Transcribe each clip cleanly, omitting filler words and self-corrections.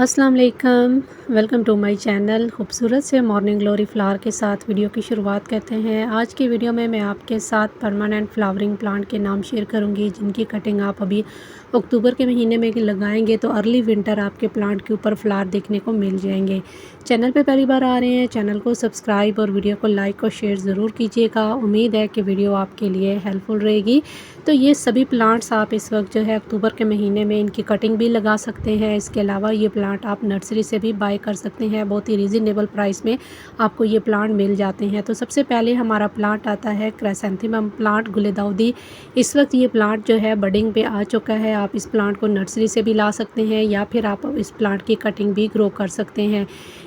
अस्सलाम वालेकुम, welcome to my channel. खूबसूरत से मॉर्निंग ग्लोरी फ्लावर के साथ वीडियो की शुरुआत करते हैं। आज की वीडियो में मैं आपके साथ परमानेंट फ्लावरिंग प्लांट के नाम शेयर करूंगी, जिनकी कटिंग आप अभी अक्टूबर के महीने में लगाएंगे तो अर्ली विंटर आपके प्लांट के ऊपर फ्लावर देखने को मिल जाएंगे। चैनल पे पहली बार आ रहे हैं, चैनल को सब्सक्राइब और वीडियो को लाइक और शेयर ज़रूर कीजिएगा। उम्मीद है कि वीडियो आपके लिए हेल्पफुल रहेगी। तो ये सभी प्लांट्स आप इस वक्त जो है अक्टूबर के महीने में इनकी कटिंग भी लगा सकते हैं। इसके अलावा ये प्लांट आप नर्सरी से भी बाय कर सकते हैं, बहुत ही रीज़नेबल प्राइस में आपको ये प्लांट मिल जाते हैं। तो सबसे पहले हमारा प्लांट आता है क्राइसैंथेमम प्लांट गुलदाउदी। इस वक्त ये प्लांट जो है बडिंग पे आ चुका है। आप इस प्लांट को नर्सरी से भी ला सकते हैं या फिर आप इस प्लांट की कटिंग भी ग्रो कर सकते हैं।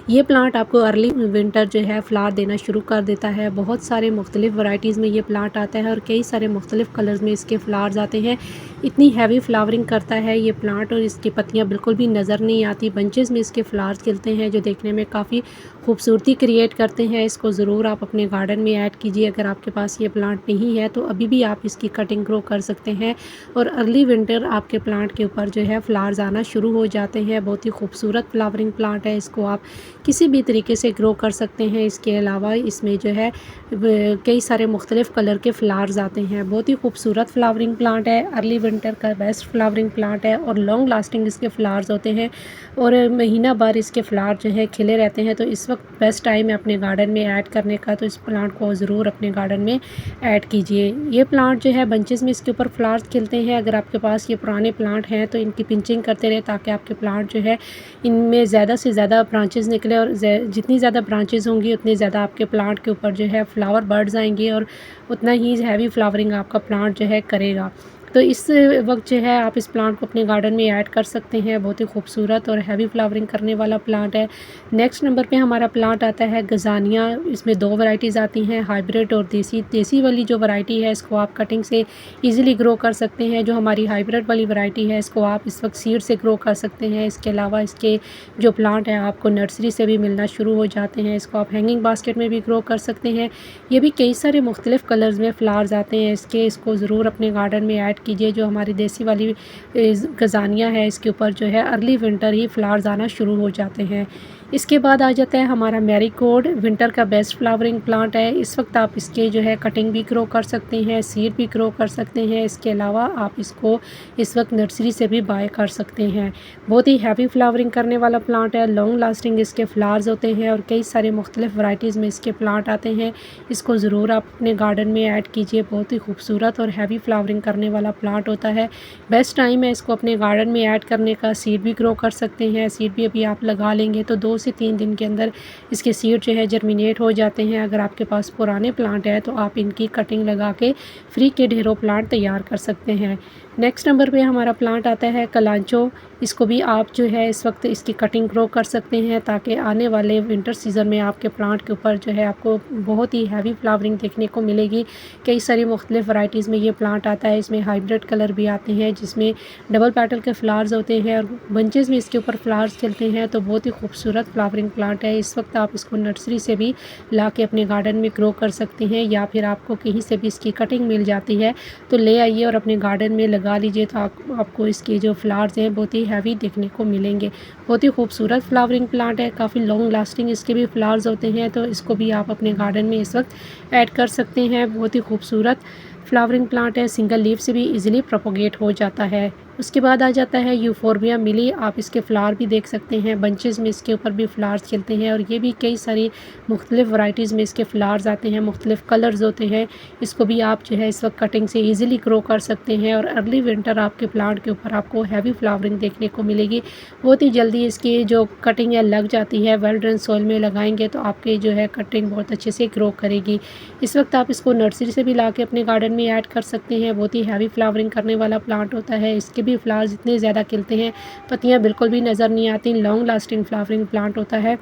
ये प्लांट आपको अर्ली विंटर जो है फ्लावर देना शुरू कर देता है। बहुत सारे मुख्तलिफ वैरायटीज़ में ये प्लांट आता है और कई सारे मुख्तलिफ कलर्स में इसके फ्लावर्स आते हैं। इतनी हैवी फ्लावरिंग करता है ये प्लांट और इसकी पत्तियां बिल्कुल भी नज़र नहीं आती। बंचेस में इसके फ्लावर्स खिलते हैं जो देखने में काफ़ी खूबसूरती क्रिएट करते हैं। इसको ज़रूर आप अपने गार्डन में ऐड कीजिए। अगर आपके पास ये प्लांट नहीं है तो अभी भी आप इसकी कटिंग ग्रो कर सकते हैं और अर्ली विंटर आपके प्लांट के ऊपर जो है फ्लावर्स आना शुरू हो जाते हैं। बहुत ही खूबसूरत फ्लावरिंग प्लांट है, इसको आप किसी भी तरीके से ग्रो कर सकते हैं। इसके अलावा इसमें जो है कई सारे मुख्तलिफ कलर के फ्लावर्स आते हैं। बहुत ही खूबसूरत फ्लावरिंग प्लांट है, अर्ली विंटर का बेस्ट फ्लावरिंग प्लांट है और लॉन्ग लास्टिंग इसके फ्लावर्स होते हैं और महीना भर इसके फ्लावर जो है खिले रहते हैं। तो इस वक्त बेस्ट टाइम है अपने गार्डन में ऐड करने का, तो इस प्लांट को ज़रूर अपने गार्डन में ऐड कीजिए। ये प्लांट जो है बंचेस में इसके ऊपर फ्लावर्स खिलते हैं। अगर आपके पास ये पुराने प्लांट हैं तो इनकी पिंचिंग करते रहे ताकि आपके प्लांट जो है इनमें ज़्यादा से ज़्यादा ब्रांचेस निकले और जितनी ज़्यादा ब्रांचेस होंगी उतनी ज़्यादा आपके प्लांट के ऊपर जो है फ्लावर बर्ड्स आएंगे और उतना ही हैवी फ्लावरिंग आपका प्लांट जो है करेगा। तो इस वक्त जो है आप इस प्लांट को अपने गार्डन में ऐड कर सकते हैं। बहुत ही खूबसूरत और हैवी फ्लावरिंग करने वाला प्लांट है। नेक्स्ट नंबर पे हमारा प्लांट आता है गजानिया। इसमें दो वैरायटीज़ आती हैं, हाइब्रिड और देसी। देसी वाली जो वैरायटी है इसको आप कटिंग से इजीली ग्रो कर सकते हैं। जो हमारी हाइब्रिड वाली वैरायटी है इसको आप इस वक्त सीड से ग्रो कर सकते हैं। इसके अलावा इसके जो प्लांट है आपको नर्सरी से भी मिलना शुरू हो जाते हैं। इसको आप हैंगिंग बास्केट में भी ग्रो कर सकते हैं। ये भी कई सारे मुख्तलिफ कलर्स में फ्लावर्स आते हैं इसके। इसको ज़रूर अपने गार्डन में ऐड कीजिए। जो हमारी देसी वाली गजानिया है इसके ऊपर जो है अर्ली विंटर ही फ्लावर्स आना शुरू हो जाते हैं। इसके बाद आ जाता है हमारा मैरीगोल्ड, विंटर का बेस्ट फ्लावरिंग प्लांट है। इस वक्त आप इसके जो है कटिंग भी ग्रो कर सकते हैं, सीड भी ग्रो कर सकते हैं। इसके अलावा आप इसको इस वक्त नर्सरी से भी बाय कर सकते हैं। बहुत ही हैवी फ्लावरिंग करने वाला प्लांट है, लॉन्ग लास्टिंग इसके फ्लावर्स होते हैं और कई सारे मुख्तलिफ वैरायटीज़ में इसके प्लांट आते हैं। इसको ज़रूर आप अपने गार्डन में ऐड कीजिए। बहुत ही खूबसूरत और हैवी फ्लावरिंग करने वाला प्लांट होता है। बेस्ट टाइम है इसको अपने गार्डन में ऐड करने का। सीड भी ग्रो कर सकते हैं। सीड भी अभी आप लगा लेंगे तो 2 से 3 दिन के अंदर इसके सीड जो है जर्मिनेट हो जाते हैं। अगर आपके पास पुराने प्लांट है तो आप इनकी कटिंग लगा के फ्री के ढेरों प्लांट तैयार कर सकते हैं। नेक्स्ट नंबर पे हमारा प्लांट आता है कलांचो। इसको भी आप जो है इस वक्त इसकी कटिंग ग्रो कर सकते हैं ताकि आने वाले विंटर सीज़न में आपके प्लांट के ऊपर जो है आपको बहुत ही हैवी फ्लावरिंग देखने को मिलेगी। कई सारी मुख्तलिफ वैरायटीज़ में ये प्लांट आता है। इसमें हाइब्रिड कलर भी आते हैं जिसमें डबल पेटल के फ्लावर्स होते हैं और बंचेस में इसके ऊपर फ्लावर्स खिलते हैं। तो बहुत ही खूबसूरत फ्लावरिंग प्लांट है। इस वक्त आप इसको नर्सरी से भी ला के अपने गार्डन में ग्रो कर सकते हैं या फिर आपको कहीं से भी इसकी कटिंग मिल जाती है तो ले आइए और अपने गार्डन में लगा लीजिए। तो आपको इसके जो फ्लावर्स हैं बहुत ही हैवी देखने को मिलेंगे। बहुत ही खूबसूरत फ्लावरिंग प्लांट है, काफ़ी लॉन्ग लास्टिंग इसके भी फ्लावर्स होते हैं। तो इसको भी आप अपने गार्डन में इस वक्त ऐड कर सकते हैं। बहुत ही खूबसूरत फ्लावरिंग प्लांट है, सिंगल लीफ से भी इजीली प्रोपोगेट हो जाता है। उसके बाद आ जाता है यूफोर्बिया मिली। आप इसके फ्लावर भी देख सकते हैं, बंचेस में इसके ऊपर भी फ्लावर्स खिलते हैं और ये भी कई सारी मुख्तलिफ वैरायटीज़ में इसके फ्लावर्स आते हैं, मुख्तलिफ कलर्स होते हैं। इसको भी आप जो है इस वक्त कटिंग से इजीली ग्रो कर सकते हैं और अर्ली विंटर आपके प्लांट के ऊपर आपको हैवी फ्लावरिंग देखने को मिलेगी। बहुत ही जल्दी इसकी जो कटिंग है लग जाती है। वेल ड्रेन सॉइल में लगाएंगे तो आपके जो है कटिंग बहुत अच्छे से ग्रो करेगी। इस वक्त आप इसको नर्सरी से भी ला के अपने गार्डन में ऐड कर सकते हैं। बहुत ही हैवी फ्लावरिंग करने वाला प्लांट होता है। इसके भी फ्लावर्स इतने ज़्यादा खिलते हैं, पत्तियां बिल्कुल भी नज़र नहीं आती। लॉन्ग लास्टिंग फ्लावरिंग प्लांट होता है।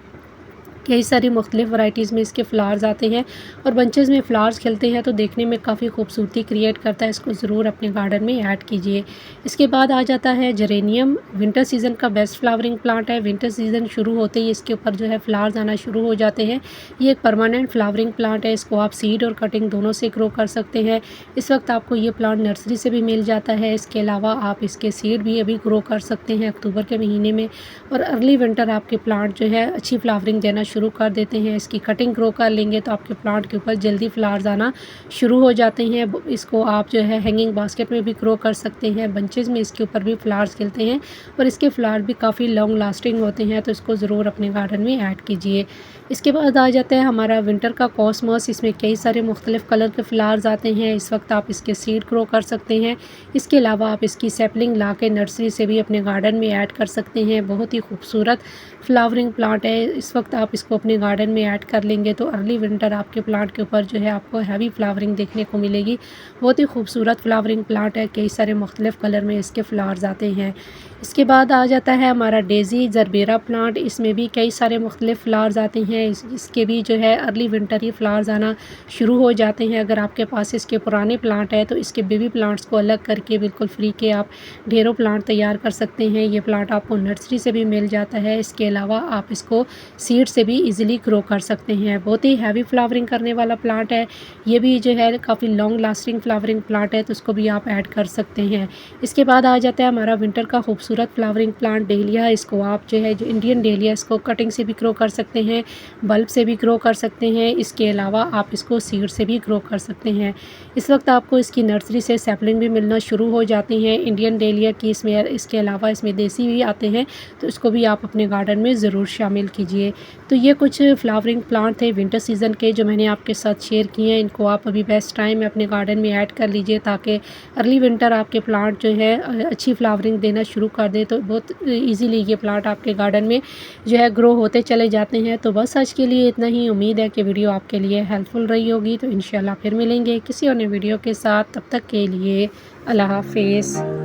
कई सारी मुख्तलिफ़ वैराइटीज़ में इसके फ्लावर्स आते हैं और बंचेस में फ्लावर्स खिलते हैं तो देखने में काफ़ी खूबसूरती क्रिएट करता है। इसको ज़रूर अपने गार्डन में ऐड कीजिए। इसके बाद आ जाता है जेरेनियम। विंटर सीज़न का बेस्ट फ्लावरिंग प्लांट है। विंटर सीज़न शुरू होते ही इसके ऊपर जो है फ्लावर्स आना शुरू हो जाते हैं। ये एक परमानेंट फ्लावरिंग प्लांट है। इसको आप सीड और कटिंग दोनों से ग्रो कर सकते हैं। इस वक्त आपको ये प्लांट नर्सरी से भी मिल जाता है। इसके अलावा आप इसके सीड भी अभी ग्रो कर सकते हैं अक्टूबर के महीने में, और अर्ली विंटर आपके प्लांट जो है अच्छी फ्लावरिंग देना शुरू कर देते हैं। इसकी कटिंग ग्रो कर लेंगे तो आपके प्लांट के ऊपर जल्दी फ्लावर्स आना शुरू हो जाते हैं। इसको आप जो है हैंगिंग बास्केट में भी ग्रो कर सकते हैं। बंचेज़ में इसके ऊपर भी फ्लावर्स खिलते हैं और इसके फ्लावर भी काफ़ी लॉन्ग लास्टिंग होते हैं, तो इसको ज़रूर अपने गार्डन में ऐड कीजिए। इसके बाद आ जाता है हमारा विंटर का कॉस्मोस। इसमें कई सारे मुख्तलिफ़ कलर के फ्लावर्स आते हैं। इस वक्त आप इसके सीड ग्रो कर सकते हैं। इसके अलावा आप इसकी सैपलिंग ला के नर्सरी से भी अपने गार्डन में ऐड कर सकते हैं। बहुत ही खूबसूरत फ्लावरिंग प्लांट है। इस वक्त आप इसको अपने गार्डन में ऐड कर लेंगे तो अर्ली विंटर आपके प्लांट के ऊपर जो है आपको हैवी फ्लावरिंग देखने को मिलेगी। बहुत ही खूबसूरत फ्लावरिंग प्लांट है। कई सारे मुख्तलिफ़ कलर में इसके फ्लावर्स आते हैं। इसके बाद आ जाता है हमारा डेज़ी ज़रबेरा प्लांट। इसमें भी कई सारे मुख्तलिफ़ फ्लावर्स आते हैं। इसके भी जो है अर्ली विंटर ही फ्लावर्स आना शुरू हो जाते हैं। अगर आपके पास इसके पुराने प्लांट है तो इसके बेबी प्लांट्स को अलग करके बिल्कुल फ्री के आप ढेरों प्लांट तैयार कर सकते हैं। ये प्लांट आपको नर्सरी से भी मिल जाता है। इसके अलावा आप इसको सीड से भी ईज़िली ग्रो कर सकते हैं। बहुत ही हैवी फ्लावरिंग करने वाला प्लांट है। ये भी जो है काफ़ी लॉन्ग लास्टिंग फ्लावरिंग प्लांट है, तो उसको भी आप ऐड कर सकते हैं। इसके बाद आ जाता है हमारा विंटर का खूबसूरत फ्लावरिंग प्लांट डेलिया। इसको आप जो है जो इंडियन डेलिया, इसको कटिंग से भी ग्रो कर सकते हैं, बल्ब से भी ग्रो कर सकते हैं। इसके अलावा आप इसको सीड से भी ग्रो कर सकते हैं। इस वक्त आपको इसकी नर्सरी से सैपलिंग भी मिलना शुरू हो जाती हैं इंडियन डेलिया की। इसके अलावा इसमें देसी भी आते हैं, तो इसको भी आप अपने गार्डन में ज़रूर शामिल कीजिए। तो ये कुछ फ्लावरिंग प्लांट थे विंटर सीज़न के जो मैंने आपके साथ शेयर किए हैं। इनको आप अभी बेस्ट टाइम में अपने गार्डन में ऐड कर लीजिए ताकि अर्ली विंटर आपके प्लांट जो है अच्छी फ्लावरिंग देना शुरू कर दे, तो बहुत ईज़िली ये प्लांट आपके गार्डन में जो है ग्रो होते चले जाते हैं। तो बस आज के लिए इतना ही। उम्मीद है कि वीडियो आपके लिए हेल्पफुल रही होगी। तो इंशाल्लाह फिर मिलेंगे किसी और नए वीडियो के साथ। तब तक के लिए अल्लाह हाफ़िज़।